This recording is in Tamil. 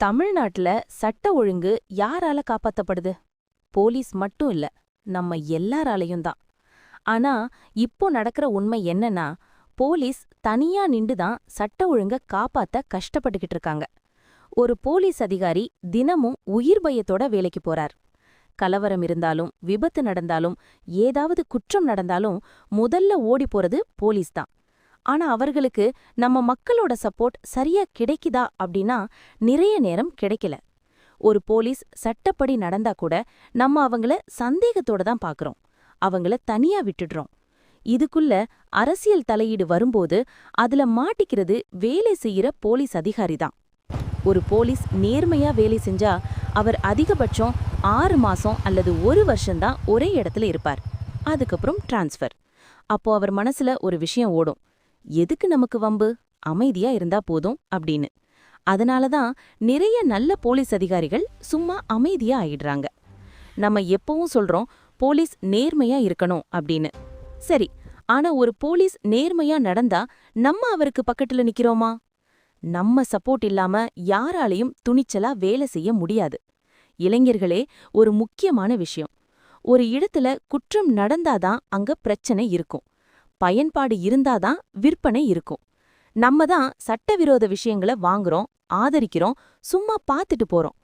தமிழ்நாட்டுல சட்ட ஒழுங்கு யாரால காப்பாத்தப்படுது? போலீஸ் மட்டும் இல்ல, நம்ம எல்லாராலையும் தான். ஆனா இப்போ நடக்கிற உண்மை என்னன்னா, போலீஸ் தனியா நிண்டு தான் சட்ட ஒழுங்க காப்பாத்த கஷ்டப்பட்டுக்கிட்டு இருக்காங்க. ஒரு போலீஸ் அதிகாரி தினமும் உயிர் பயத்தோட வேலைக்கு போறார். கலவரம் இருந்தாலும், விபத்து நடந்தாலும், ஏதாவது குற்றம் நடந்தாலும் முதல்ல ஓடி போறது போலீஸ் தான். ஆனா அவர்களுக்கு நம்ம மக்களோட சப்போர்ட் சரியா கிடைக்குதா அப்படின்னா நிறைய நேரம் கிடைக்கல. ஒரு போலீஸ் சட்டப்படி நடந்தா கூட நம்ம அவங்கள சந்தேகத்தோட தான் பார்க்கறோம். அவங்கள தனியா விட்டுடுறோம். இதுக்குள்ள அரசியல் தலையீடு வரும்போது அதுல மாட்டிக்கிறது வேலை செய்யற போலீஸ் அதிகாரி தான். ஒரு போலீஸ் நேர்மையா வேலை செஞ்சா அவர் அதிகபட்சம் 6 மாசம் அல்லது 1 வருஷம்தான் ஒரே இடத்துல இருப்பார். அதுக்கப்புறம் டிரான்ஸ்ஃபர். அப்போ அவர் மனசுல ஒரு விஷயம் ஓடும். எதுக்கு நமக்கு வம்பு, அமைதியா இருந்தா போதும் அப்படின்னு. அதனாலதான் நிறைய நல்ல போலீஸ் அதிகாரிகள் சும்மா அமைதியா ஆயிடுறாங்க. நம்ம எப்பவும் சொல்றோம் போலீஸ் நேர்மையா இருக்கணும் அப்படின்னு. சரி, ஆனா ஒரு போலீஸ் நேர்மையா நடந்தா நம்ம அவருக்கு பக்கத்துல நிக்கிறோமா? நம்ம சப்போர்ட் இல்லாம யாராலையும் துணிச்சலா வேலை செய்ய முடியாது. இளைஞர்களே, ஒரு முக்கியமான விஷயம். ஒரு இடத்துல குற்றம் நடந்தாதான் அங்க பிரச்சனை இருக்கும். பயன்பாடு இருந்தாதான் விற்பனை இருக்கும். நம்ம தான் சட்டவிரோத விஷயங்களை வாங்குறோம், ஆதரிக்கிறோம், சும்மா பார்த்துட்டு போறோம்.